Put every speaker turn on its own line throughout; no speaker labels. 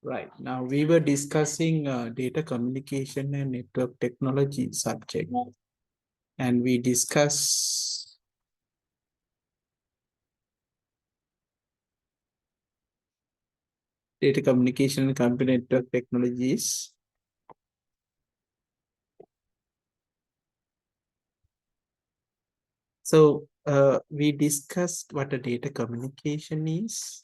Right. Now we were discussing data communication and network technology subject, and we discussed data communication and computer network technologies. So we discussed what a data communication is.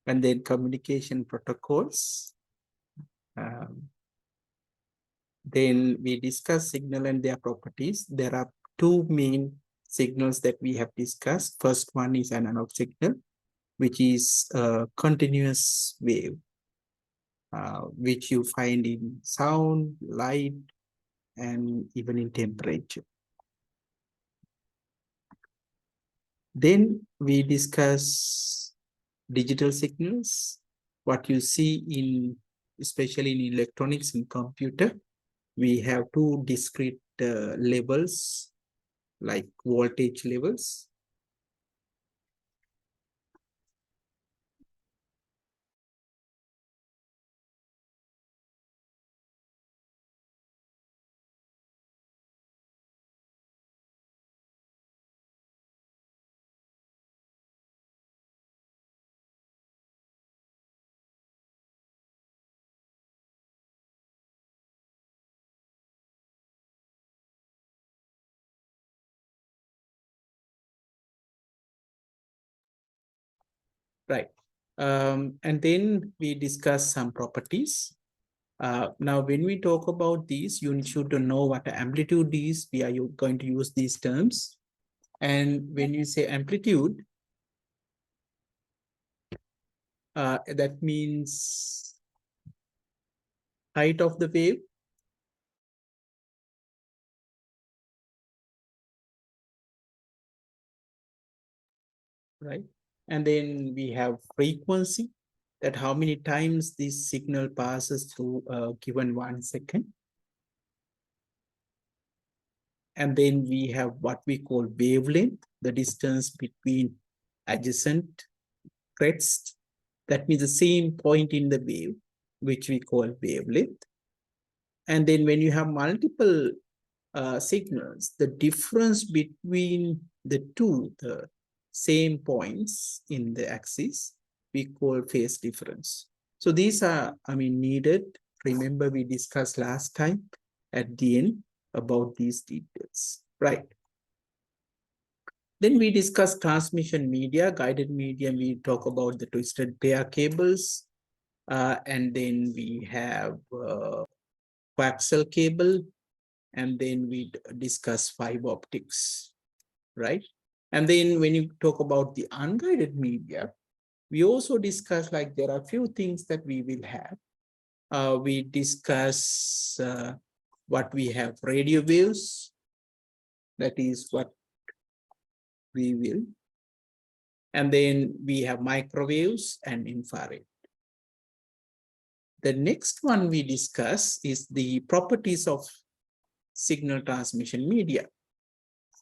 And then communication protocols. Then we discuss signal and their properties. There are two main signals that we have discussed. First one is analog signal, which is a continuous wave, which you find in sound, light, and even in temperature. Then we discuss digital signals, what you see in, especially in electronics and computer. We have two discrete levels, like voltage levels. Right. And then we discuss some properties. Now, when we talk about these, you should know what amplitude is. We are going to use these terms. And when you say amplitude, that means height of the wave. Right. And then we have frequency, that how many times this signal passes through a given 1 second. And then we have what we call wavelength, the distance between adjacent crest. That means the same point in the wave, which we call wavelength. And then when you have multiple signals, the difference between the two, the same points in the axis, we call phase difference. So these are, needed. Remember, we discussed last time at the end about these details, right? Then we discuss transmission media, guided medium. We talk about the twisted pair cables. And then we have coaxial cable. And then we discuss fiber optics, right? And then when you talk about the unguided media, we also discuss, like, there are a few things that we will have. We discuss what we have: radio waves, that is what we will. And then we have microwaves and infrared. The next one we discuss is the properties of signal transmission media.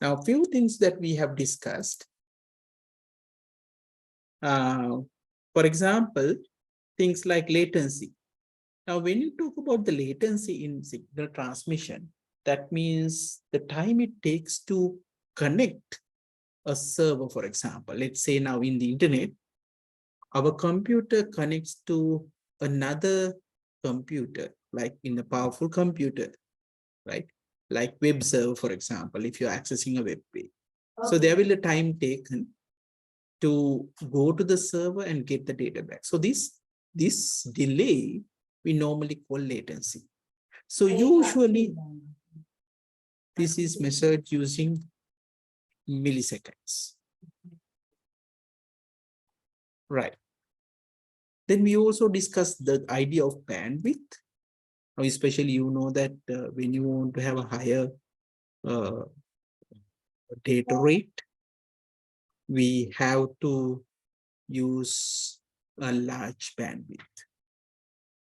Now, a few things that we have discussed. For example, things like latency. Now, when you talk about the latency in signal transmission, that means the time it takes to connect a server, for example. Let's say now in the internet, our computer connects to another computer, like in a powerful computer, right? Like web server, for example, if you're accessing a web page. Okay. So there will be a time taken to go to the server and get the data back. So this delay we normally call latency. So usually this is measured using milliseconds. Right. Then we also discussed the idea of bandwidth. Especially, you know that when you want to have a higher data rate, we have to use a large bandwidth,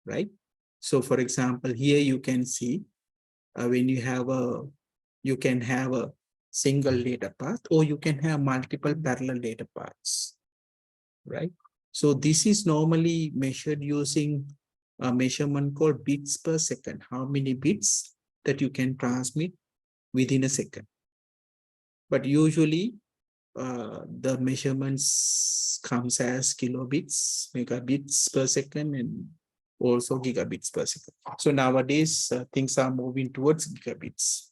right? So for example, here you can see when you have you can have a single data path, or you can have multiple parallel data paths, right? So this is normally measured using a measurement called bits per second, how many bits that you can transmit within a second. But usually the measurements comes as kilobits, megabits per second, and also gigabits per second. So nowadays things are moving towards gigabits.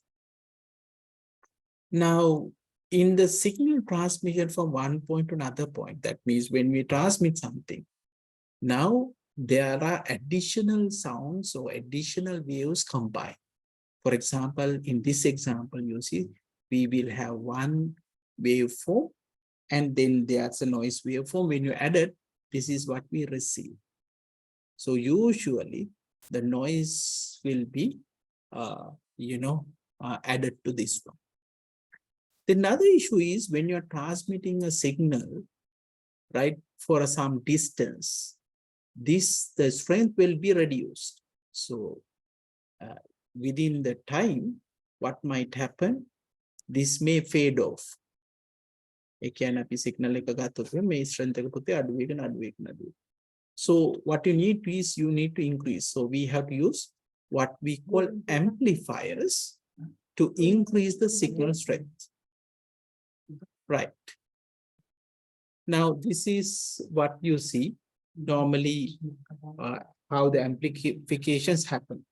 Now, in the signal transmission from one point to another point, that means when we transmit something, now there are additional sounds or additional waves combined. For example, in this example, you see, we will have one waveform, and then there's a noise waveform. When you add it, this is what we receive. So usually the noise will be, added to this one. The another issue is when you're transmitting a signal, right, for some distance, the strength will be reduced. So within the time, what might happen? This may fade off. signal So what you need is you need to increase. So we have to use what we call amplifiers to increase the signal strength. Right. Now, this is what you see normally, how the amplifications happen.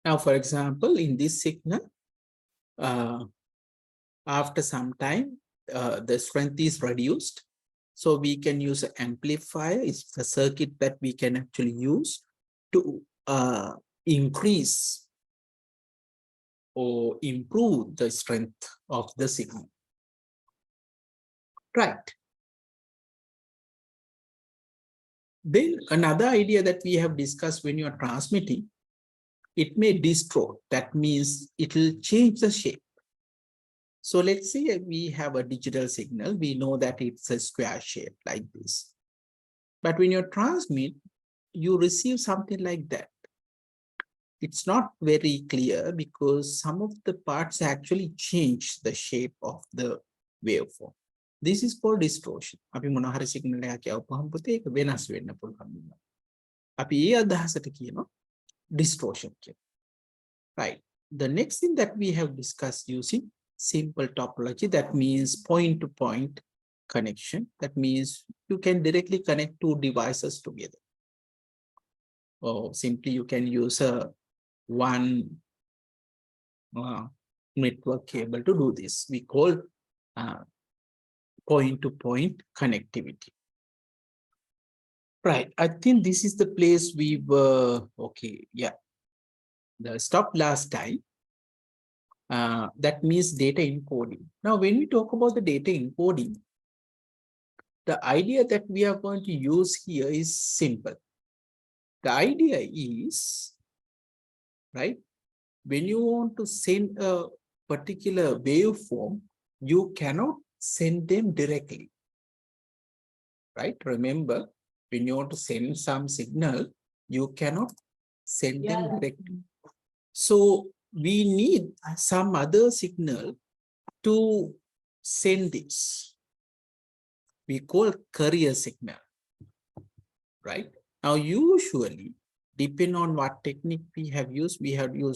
Now, for example, in this signal, after some time, the strength is reduced. So we can use an amplifier. It's the circuit that we can actually use to increase or improve the strength of the signal. Right. Then another idea that we have discussed, when you are transmitting, it may distort. That means it will change the shape. So let's say we have a digital signal. We know that it's a square shape like this. But when you transmit, you receive something like that. It's not very clear because some of the parts actually change the shape of the waveform. This is called distortion. අපි මොන හරි signal එකක් යවපුවම පුතේ ඒක වෙනස් වෙන්න පුළුවන්. අපි ඒ අදහසට කියනවා distortion කියලා. Right. The next thing that we have discussed using simple topology, that means point-to-point connection. That means you can directly connect two devices together. Or simply you can use one network cable to do this. We call point-to-point connectivity. Right. I think this is the place we were. Okay. Yeah. The stop last time. That means data encoding. Now, when we talk about the data encoding, the idea that we are going to use here is simple. The idea is, right, when you want to send a particular waveform, you cannot send them directly. Right? Remember, when you want to send some signal, you cannot send them directly. So we need some other signal to send this. We call carrier signal, right? Now, usually, depending on what technique we have used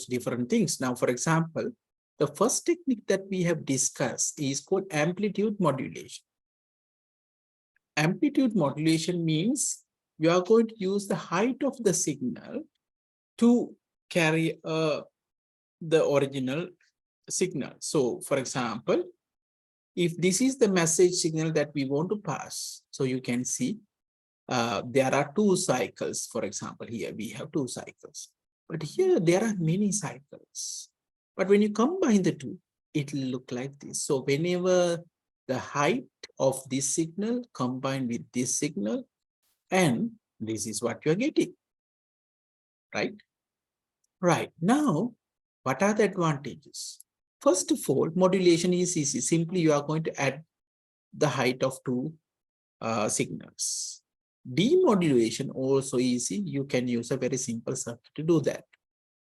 different things. Now, for example, the first technique that we have discussed is called amplitude modulation. Amplitude modulation means you are going to use the height of the signal to carry the original signal. So, for example, if this is the message signal that we want to pass, so you can see there are two cycles. For example, here we have two cycles, but here there are many cycles. But when you combine the two, it will look like this. So whenever the height of this signal combined with this signal, and this is what you're getting. right? Right. Now, what are the advantages? First of all, modulation is easy. Simply, you are going to add the height of two signals. Demodulation also easy. You can use a very simple circuit to do that.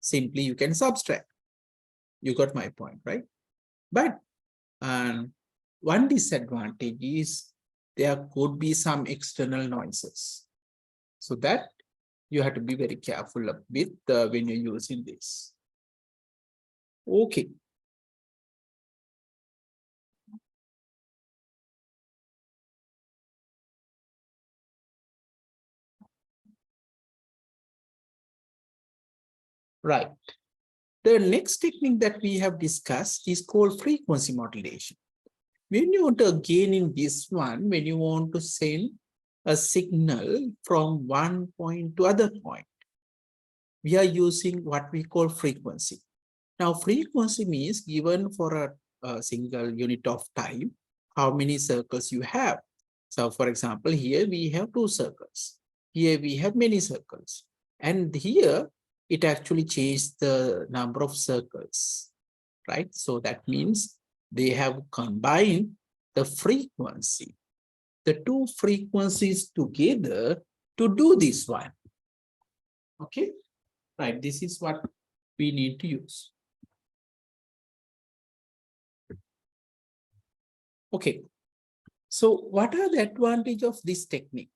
Simply, you can subtract. You got my point, right? But one disadvantage is there could be some external noises. So that you have to be very careful with when you're using this. Okay. Right. The next technique that we have discussed is called frequency modulation. When you want to gain in this one, when you want to send a signal from one point to other point, we are using what we call frequency. Now, frequency means given for a single unit of time, how many circles you have. So, for example, here we have two circles. Here we have many circles. And here it actually changed the number of circles, right? So that means they have combined the frequency, the two frequencies together to do this one. Okay, right. This is what we need to use. Okay, so what are the advantages of this technique?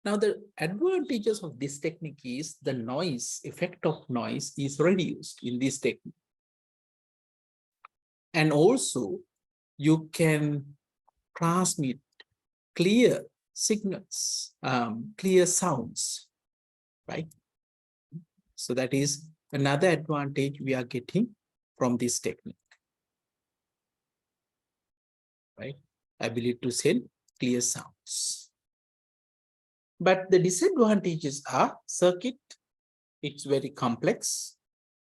Now, the advantages of this technique is the noise, effect of noise is reduced in this technique. And also, you can transmit clear signals, clear sounds, right? So that is another advantage we are getting from this technique, right? Ability to send clear sounds. But the disadvantages are circuit, it's very complex.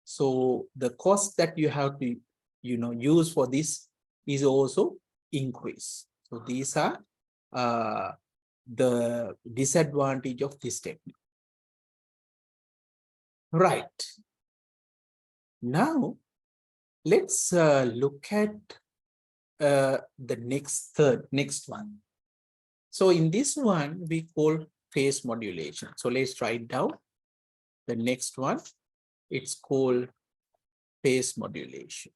So the cost that you have to, use for this is also increase. So these are the disadvantage of this technique. Right. Now, let's look at the next one. So in this one, we call phase modulation. So let's write down the next one. It's called phase modulation.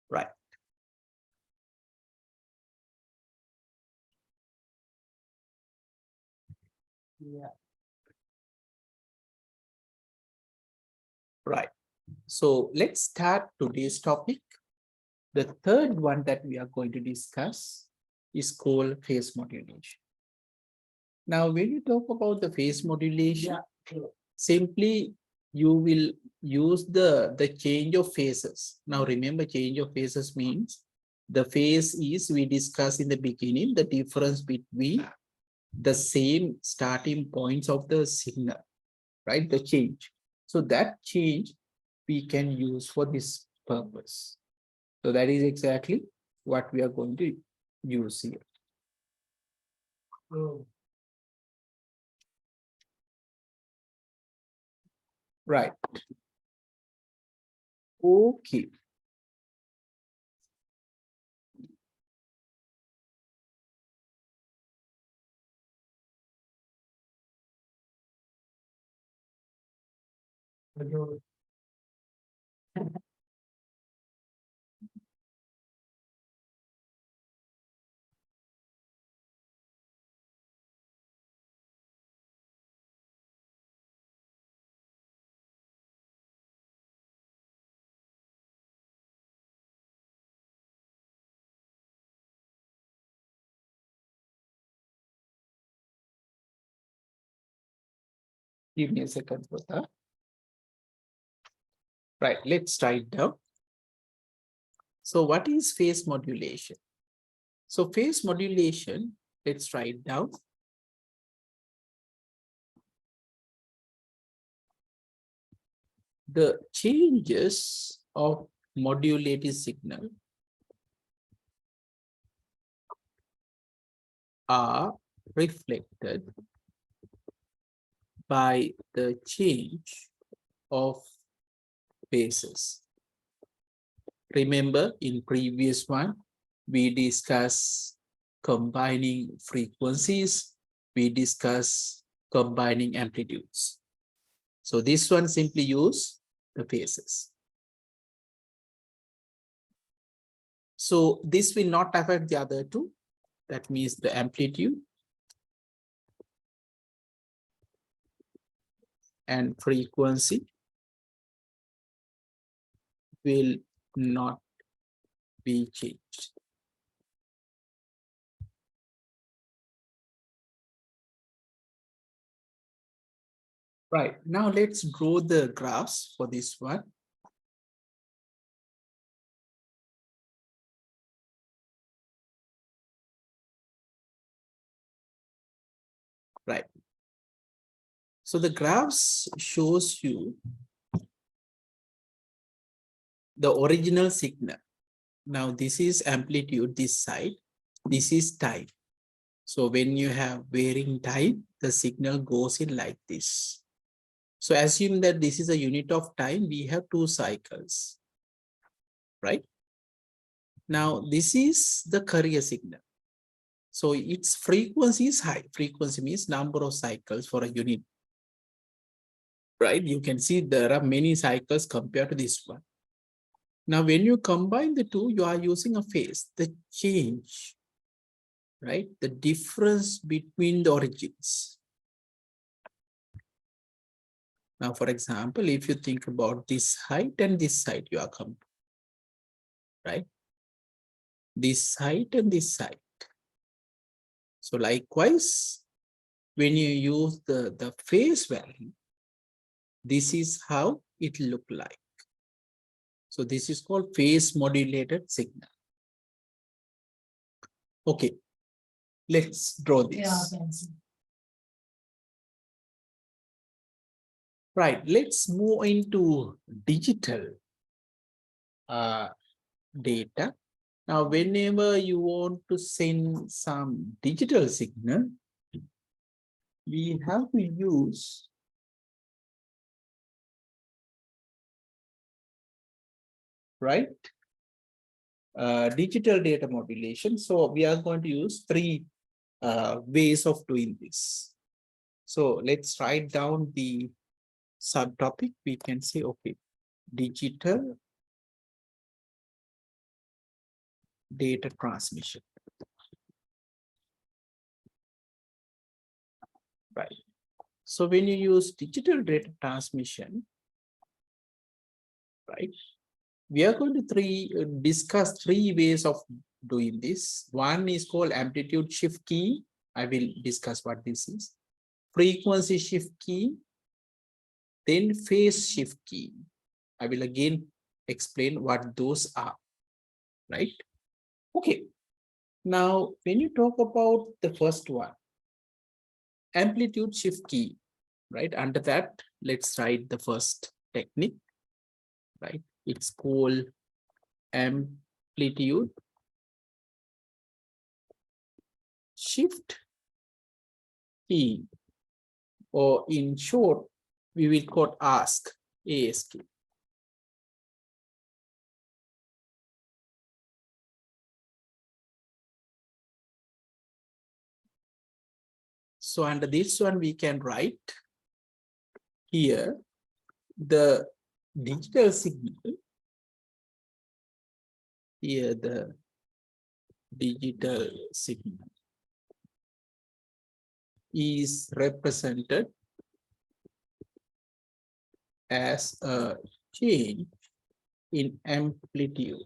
Right. Yeah. Right. So let's start today's topic. The third one that we are going to discuss is called phase modulation. Now, when you talk about the phase modulation, simply you will use the change of phases. Now, remember, change of phases means the phase is, we discussed in the beginning, the difference between the same starting points of the signal, right? The change. So that change we can use for this purpose. So that is exactly what we are going to use here. Right. Okay. Give me a second for that. Right, let's write down. So what is phase modulation? So phase modulation, let's write down. The changes of modulated signal are reflected by the change of phases. Remember, in previous one, we discussed combining frequencies, we discussed combining amplitudes. So this one simply use the phases. So this will not affect the other two. That means the amplitude and frequency will not be changed. Right, now let's draw the graphs for this one. Right. So the graphs shows you the original signal. Now this is amplitude, this side, this is time. So when you have varying time, the signal goes in like this. So assume that this is a unit of time, we have 2 cycles, right? Now this is the carrier signal. So its frequency is high. Frequency means number of cycles for a unit, right? You can see there are many cycles compared to this one. Now, when you combine the two, you are using a phase, the change, right? The difference between the origins. Now, for example, if you think about this height and this height, you are comparing, right? This height and this height. So likewise, when you use the phase value, this is how it look like. So this is called phase modulated signal. Okay, let's draw this. Yeah, right, let's move into digital data. Now, whenever you want to send some digital signal, we have to use digital data modulation. So we are going to use 3 ways of doing this. So let's write down the subtopic. We can say, okay, digital data transmission. Right. So when you use digital data transmission, right, we are going to discuss 3 ways of doing this. One is called amplitude shift key. I will discuss what this is. Frequency shift key, then phase shift key. I will again explain what those are, right? Okay. Now, when you talk about the first one, amplitude shift key, right? Under that, let's write the first technique, right? It's called amplitude shift key, or in short, we will call ASK. So under this one, we can write here the digital signal. Here the digital signal is represented as a change in amplitude.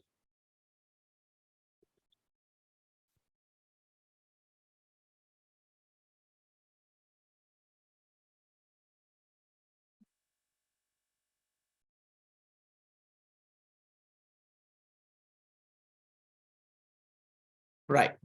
Right.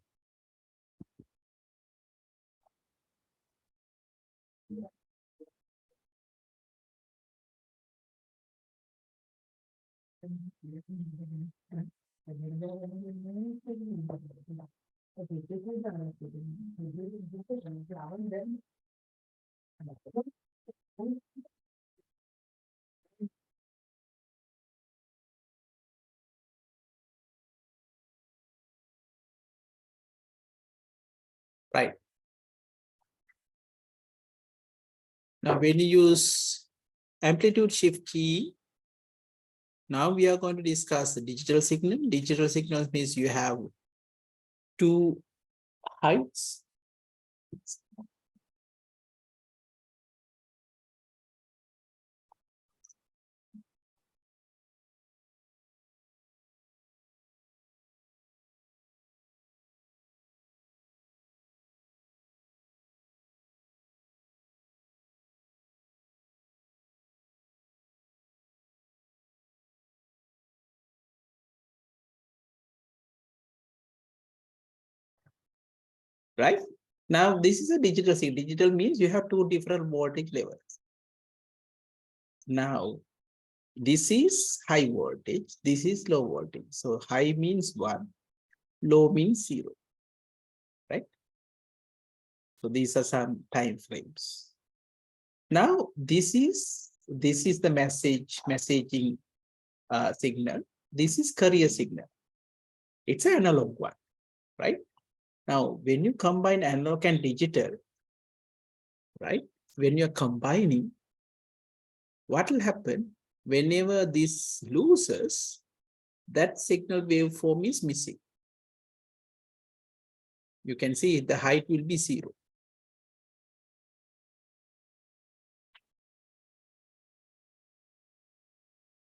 Right. Now, when you use amplitude shift key, now we are going to discuss the digital signal. Digital signals means you have two heights. Right? Now, this is a digital signal. Digital means you have two different voltage levels. Now, this is high voltage, this is low voltage. So high means 1, low means 0, right? So these are some time frames. Now, this is the messaging signal. This is carrier signal. It's an analog one, right? Now, when you combine analog and digital, right? When you're combining, what will happen? Whenever this loses, that signal waveform is missing. You can see the height will be 0.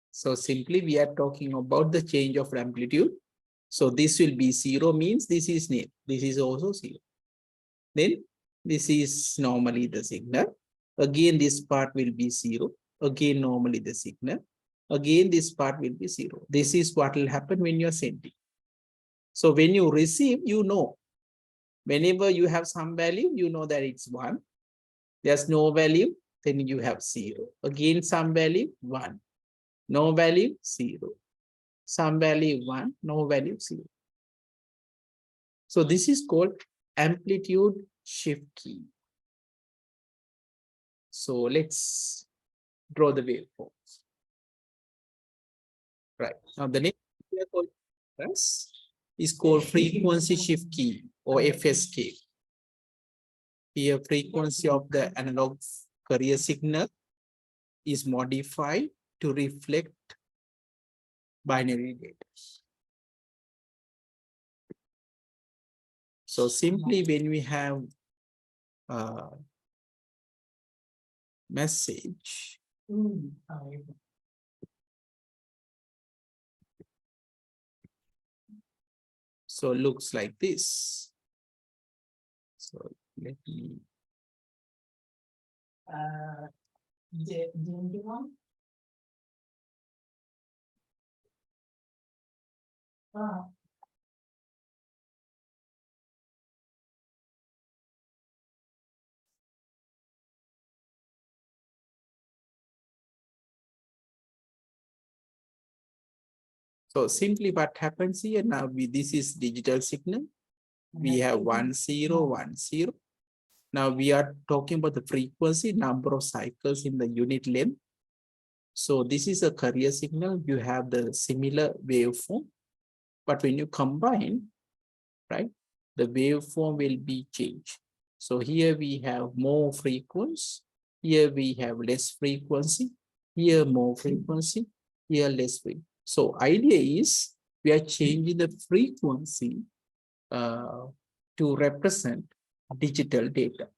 So simply we are talking about the change of amplitude. So this will be 0 means this is nil. This is also 0. Then this is normally the signal. Again, this part will be 0. Again, normally the signal. Again, this part will be 0. This is what will happen when you are sending. So when you receive, you know. Whenever you have some value, you know that it's 1. There's no value, then you have 0. Again, some value, 1. No value, 0. Some value 1, no value 0. So this is called amplitude shift key. So let's draw the waveforms. Right. Now the next we are called is called frequency shift key or FSK. Here frequency of the analog carrier signal is modified to reflect binary data. So simply when we have a message, so looks like this. So let me. So simply what happens here now, this is digital signal. We have 1 0 1 0. Now we are talking about the frequency, number of cycles in the unit length. So this is a carrier signal. You have the similar waveform, but when you combine, right, the waveform will be changed. So here we have more frequency. Here we have less frequency. Here more frequency. Here less frequency. So idea is we are changing the frequency to represent digital data.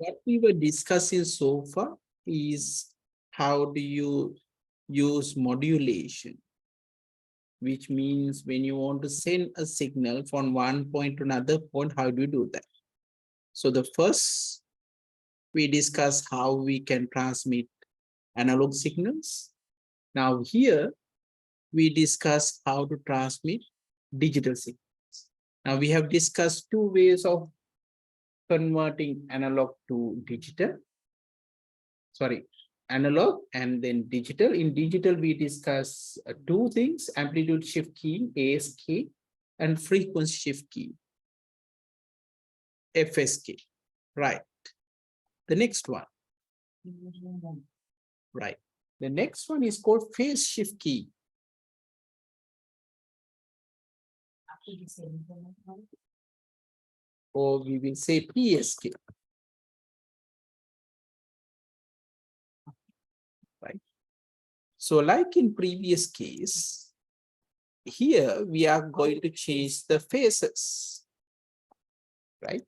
what we were discussing so far is how do you use modulation, which means when you want to send a signal from one point to another point, how do you do that? So the first, we discuss how we can transmit analog signals. Now here, we discuss how to transmit digital signals. Now we have discussed two ways of converting analog to digital. Sorry, analog and then digital. In digital, we discuss two things: amplitude shift key, ASK, and frequency shift key, FSK. Right. The next one. Right. The next one is called phase shift key. Or we will say PSK. Right. So like in previous case, here we are going to change the phases, right?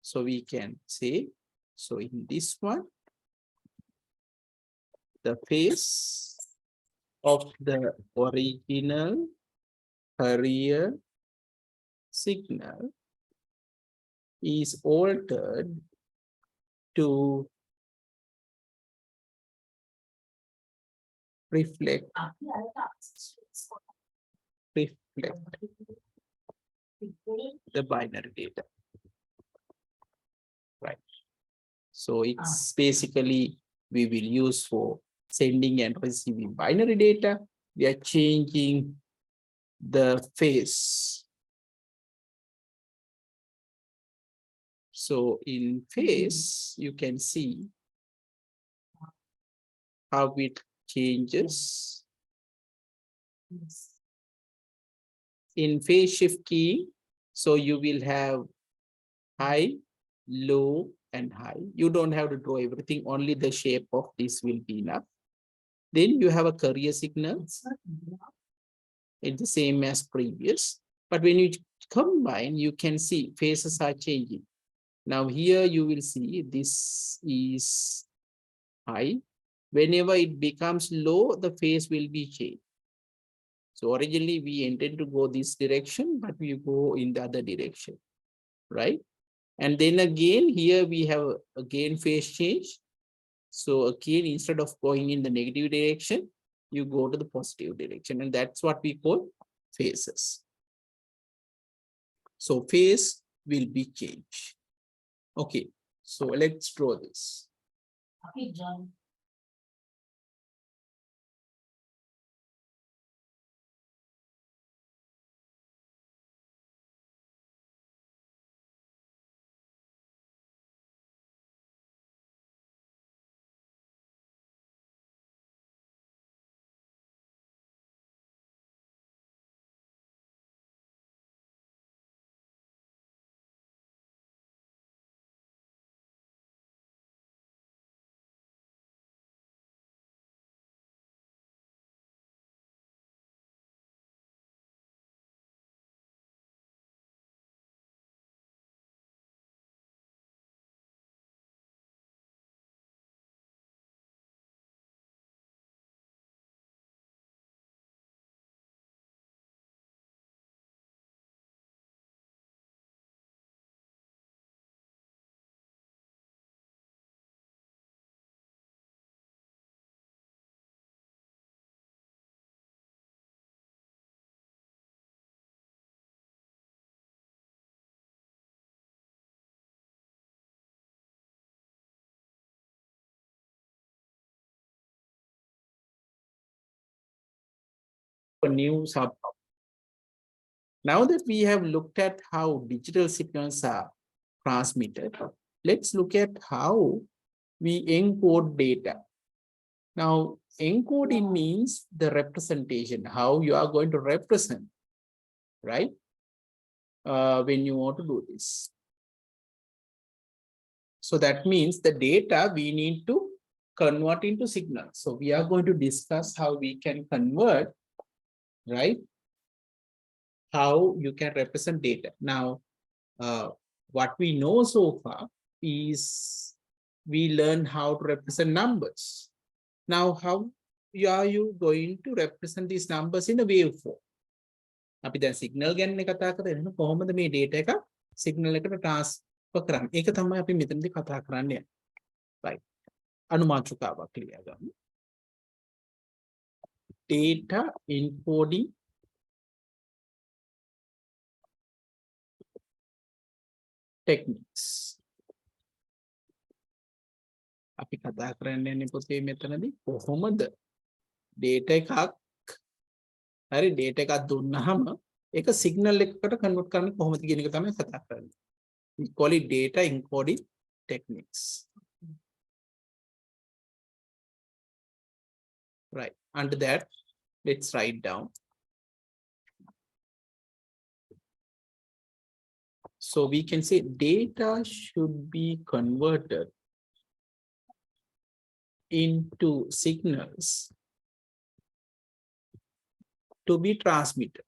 So we can say, so in this one, the phase of the original carrier signal is altered to reflect the binary data, right? So it's basically we will use for sending and receiving binary data. We are changing the phase. So in phase, you can see how it changes. In phase shift key, so you will have high, low, and high. You don't have to draw everything, only the shape of this will be enough. Then you have a carrier signal. It's the same as previous. But when you combine, you can see phases are changing. Now here you will see this is high. Whenever it becomes low, the phase will be changed. So originally we intend to go this direction, but we go in the other direction, right? And then again, here we have again phase change. So again, instead of going in the negative direction, you go to the positive direction. And that's what we call phases. So phase will be changed. Okay, so let's draw this.
Okay, John.
A new sub. Now that we have looked at how digital signals are transmitted, let's look at how we encode data. Now, encoding means the representation, how you are going to represent, right? When you want to do this. So that means the data we need to convert into signals. So we are going to discuss how we can convert, right? How you can represent data. Now, what we know so far is we learn how to represent numbers. Now, how are you going to represent these numbers in a waveform? අපි දැන් signal ගැන කතා කරගෙන ඉන්න කොහොමද මේ data එක signal එකට transfer කරන්නේ? ඒක තමයි අපි මෙතනදී කතා කරන්නේ. right. අනුමාත්‍රකාවක් ලියා ගමු. data encoding techniques. අපි කතා කරන්නේ පොතේ මෙතනදී කොහොමද data එකක් හරි data එකක් දුන්නාම ඒක signal එකකට convert කරන්න කොහොමද කියන එක තමයි කතා කරන්නේ. We call it data encoding techniques. Right. Under that, let's write down. So we can say data should be converted into signals to be transmitted.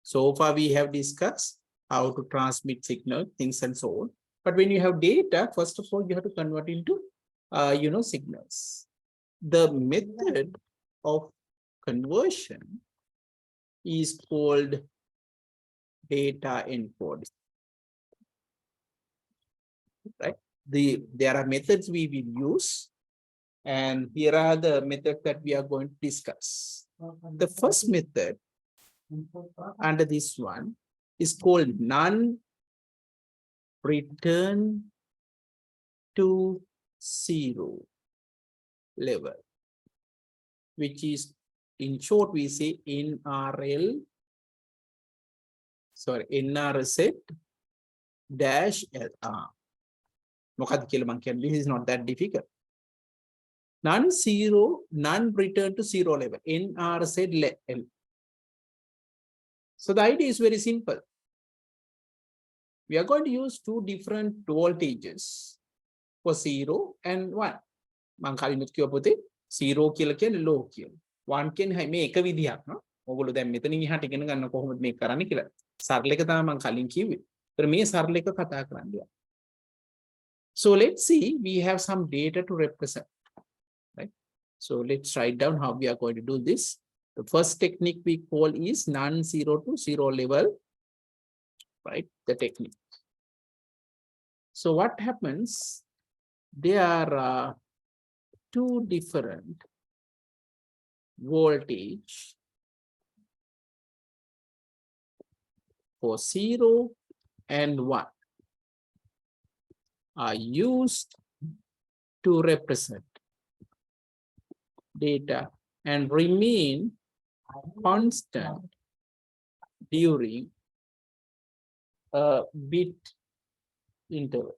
So far we have discussed how to transmit signal, things and so on. But when you have data, first of all, you have to convert into, signals. The method of conversion is called data encoding. Right? There are methods we will use, and here are the methods that we are going to discuss. The first method under this one is called non-return to zero level, which is, in short, we say NRZ dash LR. This is not that difficult. Non-return to zero level, NRZ L. So the idea is very simple. We are going to use two different voltages for 0 and 1. මං කලිනුත් කිව්ව පොතේ 0 කියලා කියන්නේ low කියලා. 1 කියන්නේ හයි මේ එක විදියක් නේ. ඕගොල්ලෝ දැන් මෙතනින් එහාට ඉගෙන ගන්න කොහොමද මේක කරන්නේ කියලා. සරල එක තමයි මං කලින් කිව්වේ. ඒතර මේ සරල එක කතා කරන්නේ. So let's see, we have some data to represent, right? So let's write down how we are going to do this. The first technique we call is non-zero to zero level, right? The technique. So what happens? There are two different voltage for 0 and 1 are used to represent data and remain constant during a bit interval.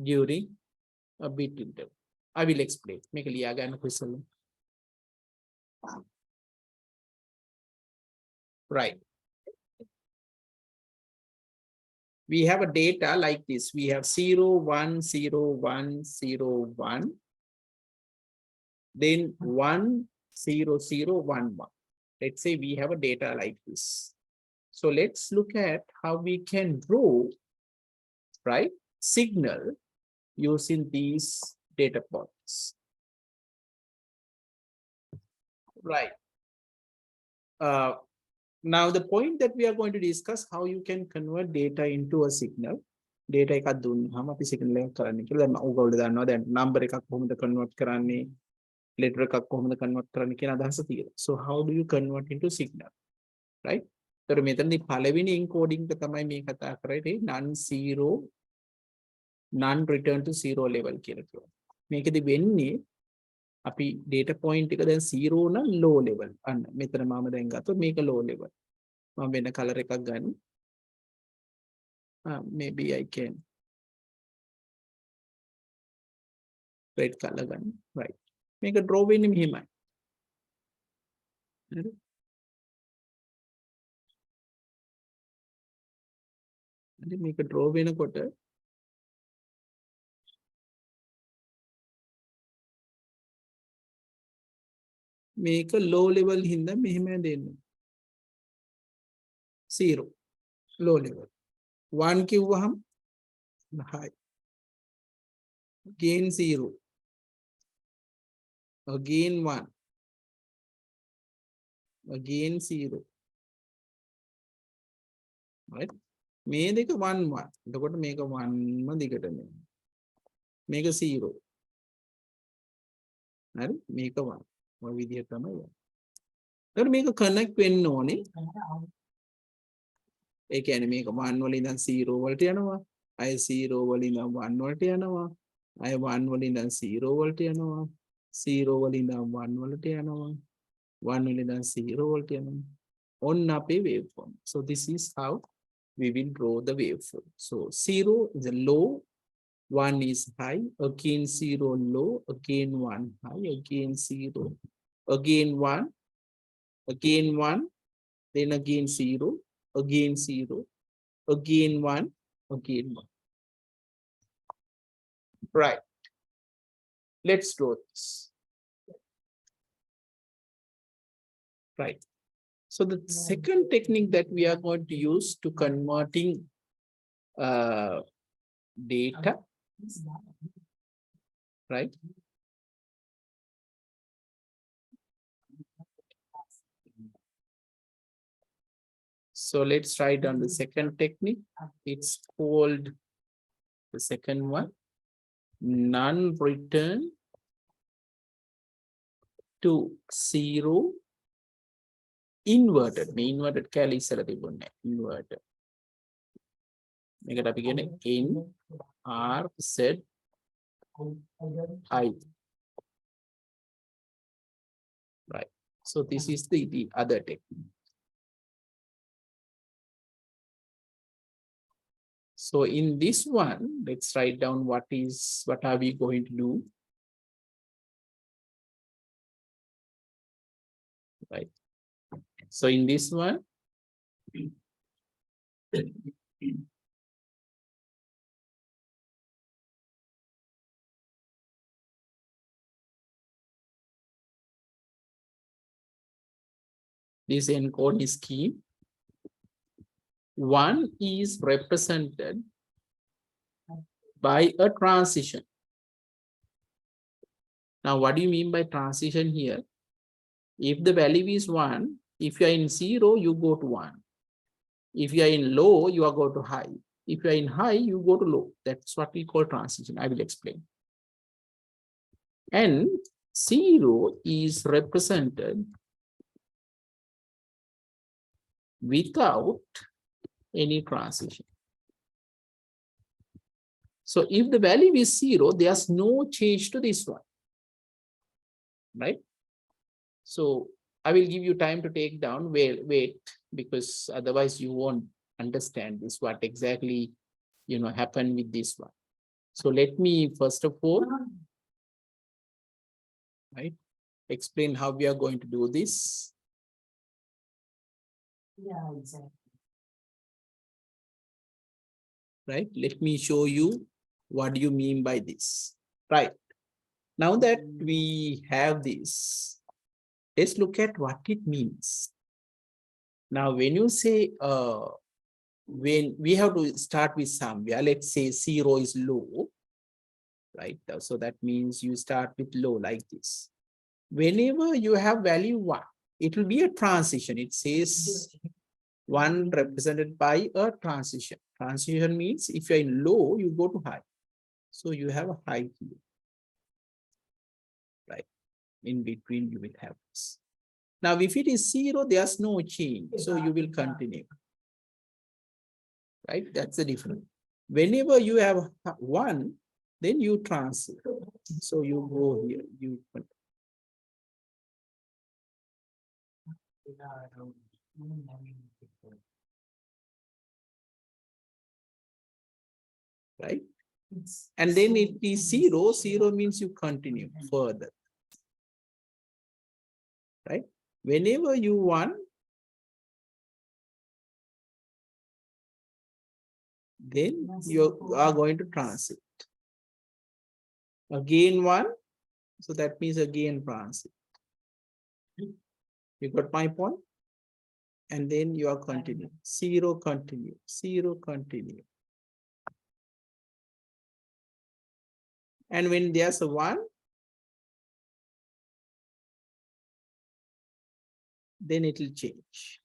During a bit interval. I will explain. Make a liaga and whistle. Right. We have a data like this. We have 0, 1, 0, 1, 0, 1. Then 1, 0, 0, 1, 1. Let's say we have a data like this. So let's look at how we can draw, right, signal using these data points. Right. Now the point that we are going to discuss how you can convert data into a signal. Data එකක් දුන්නාම අපි signal එකක් කරන්නේ කියලා දැන් ඔයගොල්ලෝ දන්නවා දැන් number එකක් කොහොමද convert කරන්නේ letter එකක් කොහොමද convert කරන්නේ කියන අදහස තියෙනවා. So how do you convert into signal, right? ඒතර මෙතනදී පළවෙනි encoding එක තමයි මේ කතා කරන්නේ non-return to zero level කියලා කියනවා. මේකෙදි වෙන්නේ අපි data point එක දැන් 0 නම් low level. අන්න මෙතන මම දැන් ගත්තොත් මේක low level. මම වෙන color එකක් ගන්න. Maybe I can red color ගන්න. Right. මේක draw වෙන්නේ මෙහෙමයි. හරි. හරි මේක draw වෙනකොට මේක low level හින්දා මෙහෙම දෙන්න. 0. low level. 1 කිව්වහම high. Again 0. Again 1. Again 0. Right? මේ දෙක 1 1. එතකොට මේක 1 ම දිගට යනවා. මේක 0. හරි? මේක 1. ඔය විදිහට තමයි යන්නේ. එතකොට මේක කනෙක්ට් වෙන්න ඕනේ. ඒ කියන්නේ මේක 1 වල ඉඳන් 0 වලට යනවා. අය 0 වල ඉඳන් 1 වලට යනවා. අය 1 වල ඉඳන් 0 වලට යනවා. 0 වල ඉඳන් 1 වලට යනවා. 1 වල ඉඳන් 0 වලට යනවා. ඔන්න අපේ waveform. So this is how we will draw the waveform. So 0 is a low, 1 is high, again 0 low, again 1 high, again 0, again 1, again 1, then again 0, again 0, again 1, again 1. Right. Let's draw this. Right. So the second technique that we are going to use to converting data, right? So let's write down the second technique. It's called the second one, non-return to 0 inverted. මේ inverted කියලා ඉස්සලා තිබුණේ inverted. මේකට අපි කියන්නේ n r z I. Right. So this is the other technique. So in this one, let's write down what are we going to do. Right. So in this one, this encoding scheme, 1 is represented by a transition. Now, what do you mean by transition here? If the value is 1, if you are in 0, you go to 1. If you are in low, you are go to high. If you are in high, you go to low. That's what we call transition. I will explain. And 0 is represented without any transition. So if the value is 0, there's no change to this one. Right? So I will give you time to take down, wait, because otherwise you won't understand this, what exactly, happened with this one. So let me first of all, right, explain how we are going to do this.
Yeah, exactly.
Right? Let me show you what do you mean by this. Right. Now that we have this, let's look at what it means. Now, when you say, when we have to start with somewhere, let's say 0 is low, right? So that means you start with low like this. Whenever you have value 1, it will be a transition. It says 1 represented by a transition. Transition means if you're in low, you go to high. So you have a high here. Right? In between, you will have this. Now, if it is 0, there's no change. So you will continue. Right? That's the difference. Whenever you have 1, then you transit. So you go here. Right? And then it is 0. 0 means you continue further. Right? Whenever you want, then you are going to transit. Again 1, so that means again transit. You got my point? And then you are continuing. 0 continue, 0 continue. And when there's a 1, then it will change.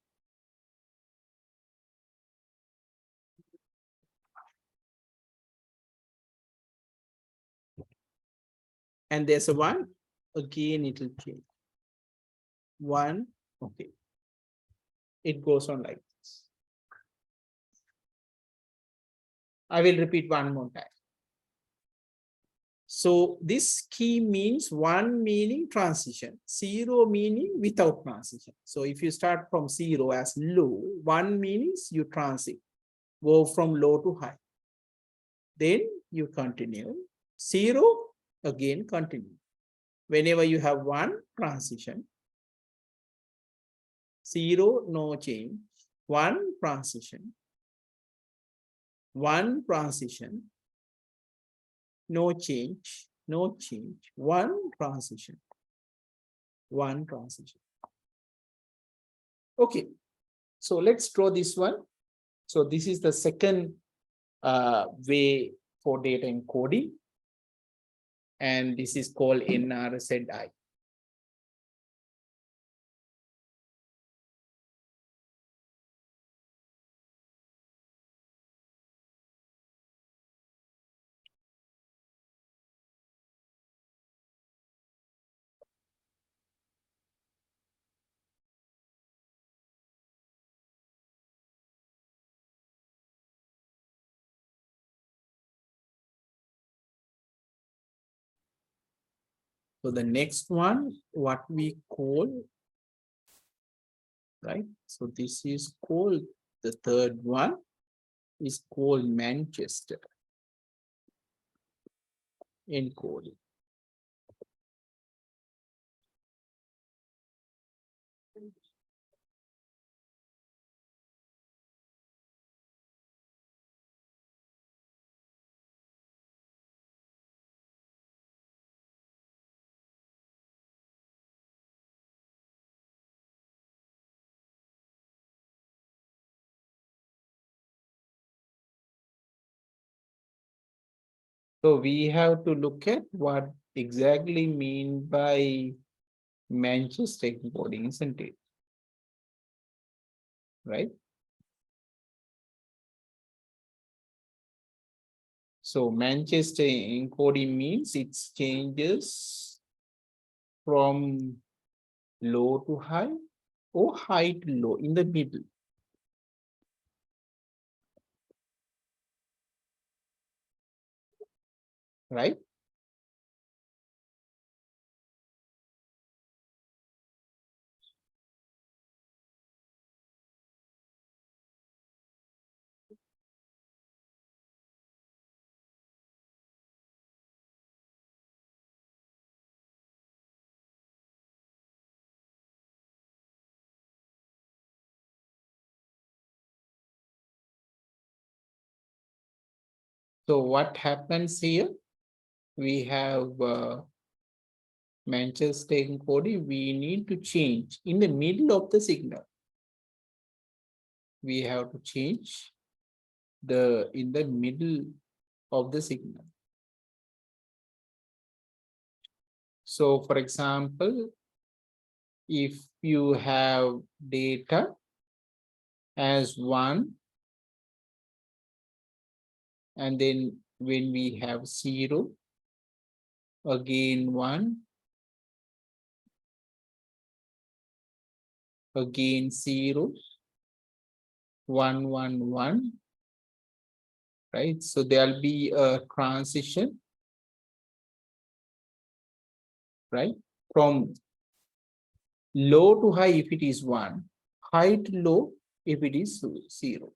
And there's a 1, again it will change. 1, okay. It goes on like this. I will repeat one more time. So this key means 1 meaning transition, 0 meaning without transition. So if you start from 0 as low, 1 means you transit, go from low to high. Then you continue. 0, again continue. Whenever you have 1 transition, 0, no change, 1 transition, 1 transition, no change, no change, 1 transition, 1 transition. Okay, so let's draw this one. So this is the second way for data encoding, and this is called NRZI. So the next one, what we call, right? So this is called, the third one is called Manchester encoding. So we have to look at what exactly mean by Manchester encoding, isn't it? Right? So Manchester encoding means it changes from low to high or high to low, in the middle. Right? So what happens here? We have Manchester encoding. We need to change in the middle of the signal. We have to change in the middle of the signal. So for example, if you have data as 1, and then when we have 0, again 1, again 0, 1, 1, 1, right? So there'll be a transition, right? From low to high if it is 1, high to low if it is 0.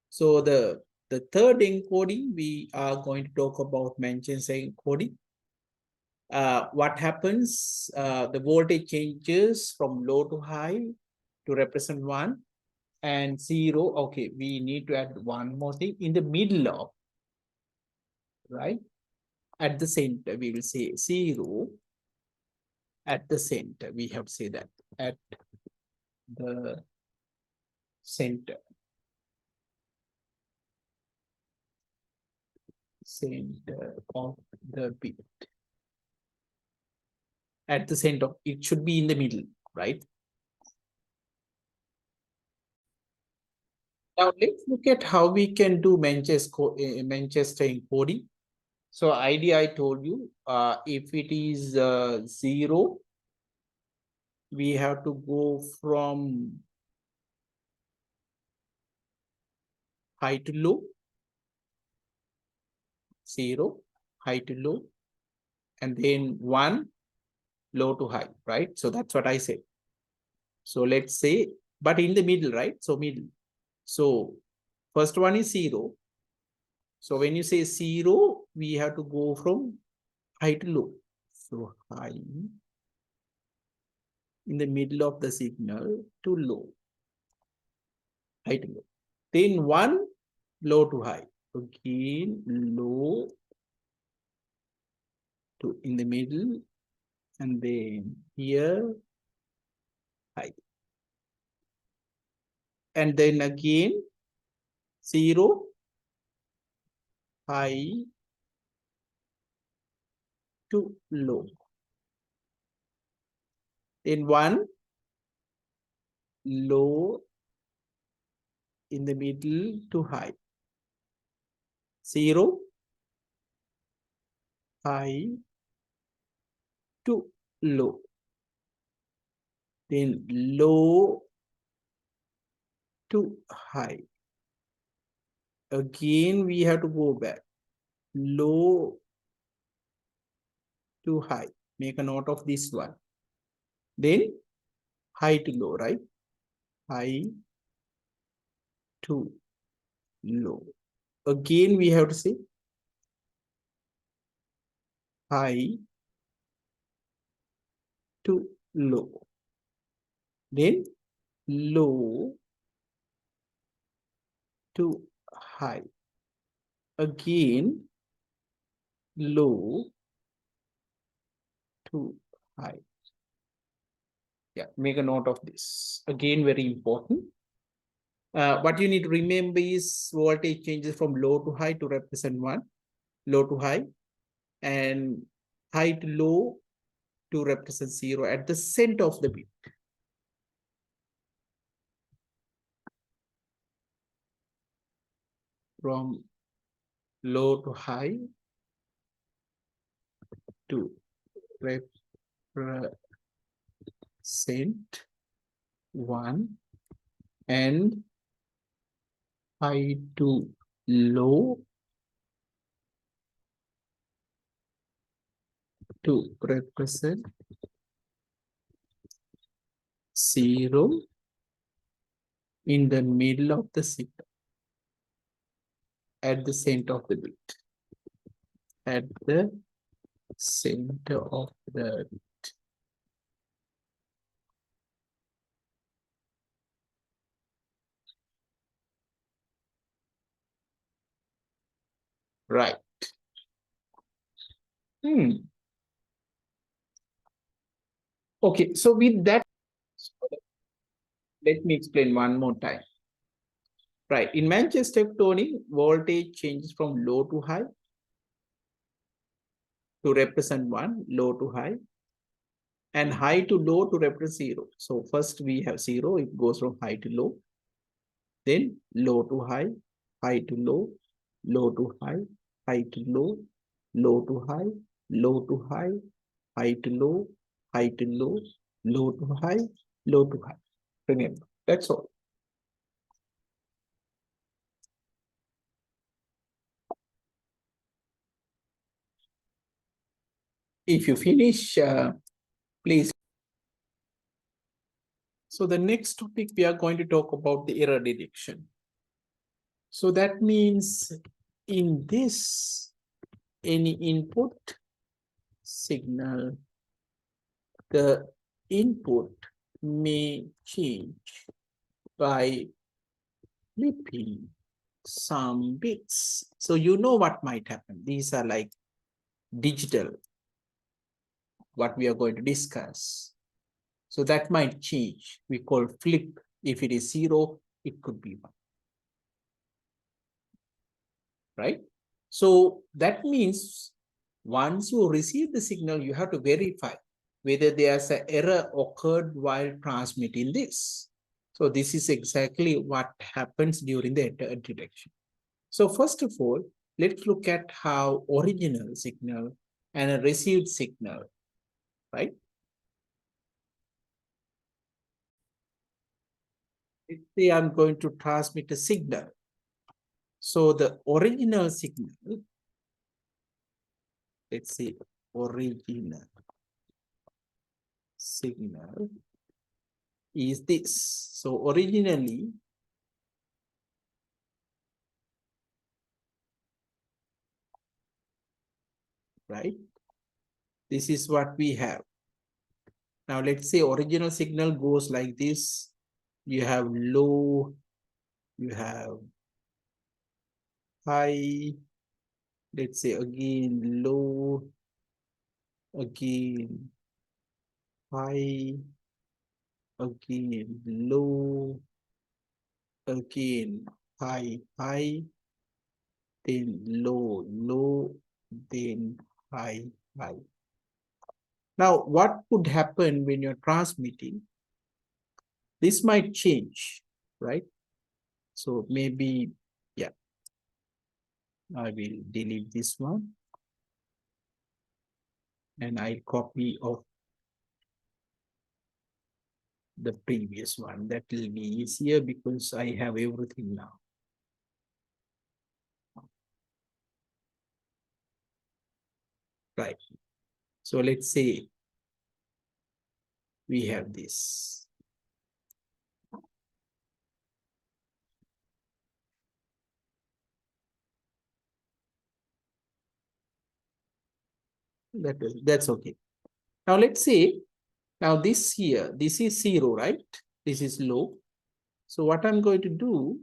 So the third encoding, we are going to talk about Manchester encoding. What happens, the voltage changes from low to high to represent 1. and 0. Okay, we need to add one more thing in the middle of, right? At the center, we will say 0 at the center. We have to say that at the center. Center of the bit. At the center, it should be in the middle, right? Now let's look at how we can do Manchester encoding. So idea I told you, if it is 0, we have to go from high to low, 0, high to low, and then 1, low to high, right? So that's what I said. So let's say, but in the middle, right? So middle. So first one is 0. So when you say 0, we have to go from high to low. So high in the middle of the signal to low. High to low. Then 1, low to high. Again, low to in the middle, and then here, high. And then again, 0, high to low. Then 1, low in the middle to high. 0, high to low. Then low to high. Again, we have to go back. Low to high. Make a note of this one. Then high to low, right? High to low. Again, we have to say high to low. Then low to high. Again, low to high. Yeah, make a note of this. Again, very important. What you need to remember is voltage changes from low to high to represent 1, low to high, and high to low to represent 0 at the center of the bit. From low to high to represent 1, and high to low to represent 0 in the middle of the signal, at the center of the bit. At the center of the bit. Right. Okay, so with that, let me explain one more time. Right, in Manchester tuning, voltage changes from low to high to represent 1, low to high, and high to low to represent 0. So first we have 0, it goes from high to low, then low to high, high to low, low to high, high to low, low to high, low to high, high to low, high to low, low to high, low to high. Remember, that's all. If you finish, please. So the next topic we are going to talk about the error detection. So that means in this, any input signal, the input may change by flipping some bits. So you know what might happen. These are like digital, what we are going to discuss. So that might change. We call flip. If it is 0, it could be 1. Right? So that means once you receive the signal, you have to verify whether there's an error occurred while transmitting this. So this is exactly what happens during the error detection. So first of all, let's look at how original signal and a received signal, right? Let's say I'm going to transmit a signal. So the original signal, let's say original signal is this. So originally, right, this is what we have. Now let's say original signal goes like this. You have low, you have high, let's say again low, again high, again low, again high, high, then low, low, then high, high. Now, what would happen when you're transmitting? This might change, right? So maybe, yeah, I will delete this one and I'll copy of the previous one. That will be easier because I have everything now. Right. So let's say we have this. That's okay. Now let's say, now this here, this is 0, right? This is low. So what I'm going to do,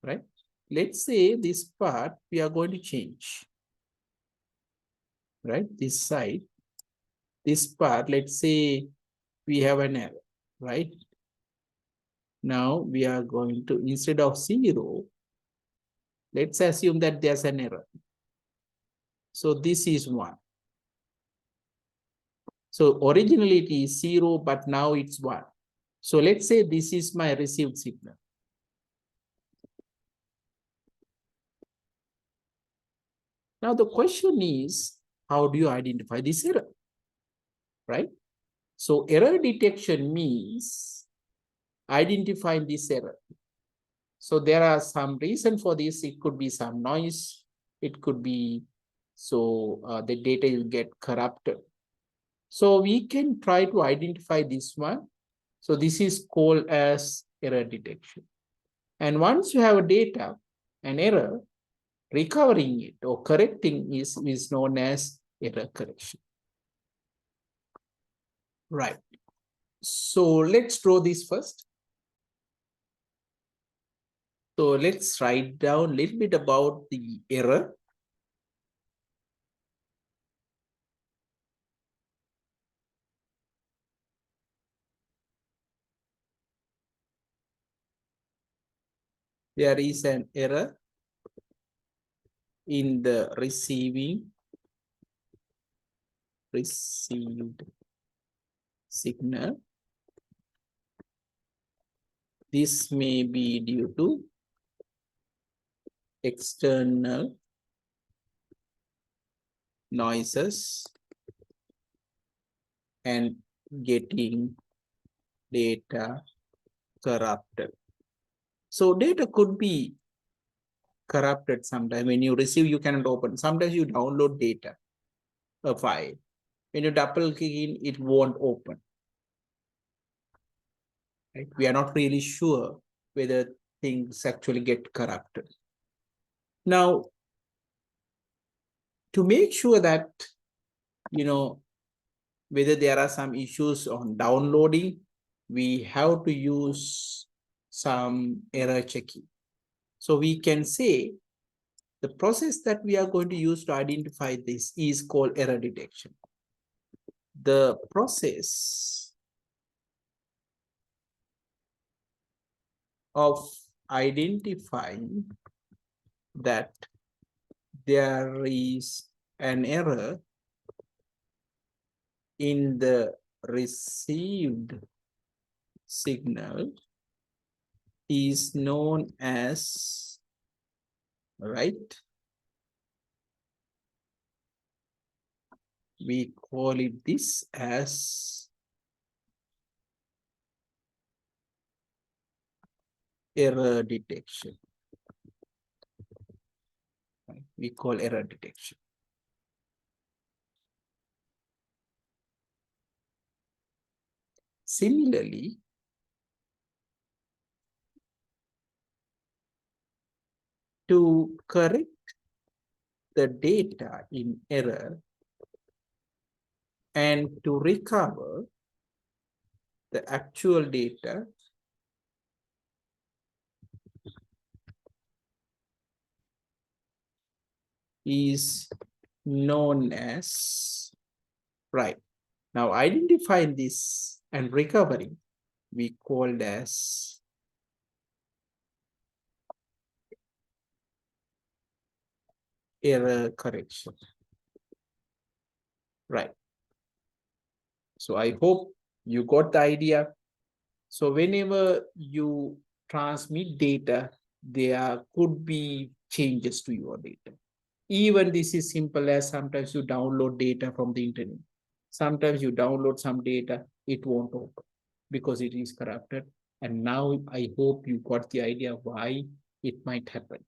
right? Let's say this part we are going to change, right? This side, this part, let's say we have an error, right? Now we are going to, instead of 0, let's assume that there's an error. So this is 1. So originally it is 0, but now it's 1. So let's say this is my received signal. Now the question is, how do you identify this error, right? So error detection means identifying this error. So there are some reason for this. It could be some noise. It could be the data will get corrupted. So we can try to identify this one. So this is called as error detection. And once you have a data, an error, recovering it or correcting is known as error correction. Right. So let's draw this first. So let's write down a little bit about the error. There is an error in the received signal. This may be due to external noises and getting data corrupted. So data could be corrupted sometimes. When you receive, you cannot open. Sometimes you download data, a file. When you double click in, it won't open. Right? We are not really sure whether things actually get corrupted. Now, to make sure that, whether there are some issues on downloading, we have to use some error checking. So we can say the process that we are going to use to identify this is called error detection. The process of identifying that there is an error in the received signal is known as, right? We call it this as error detection. Right? We call error detection. Similarly, to correct the data in error and to recover the actual data, is known as, right. Now identifying this and recovering, we called as error correction. Right. So I hope you got the idea. So whenever you transmit data, there could be changes to your data. Even this is simple as sometimes you download data from the internet. Sometimes you download some data, it won't open because it is corrupted. And now I hope you got the idea why it might happen.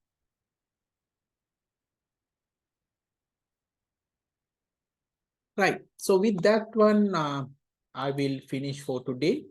Right. So with that one, I will finish for today.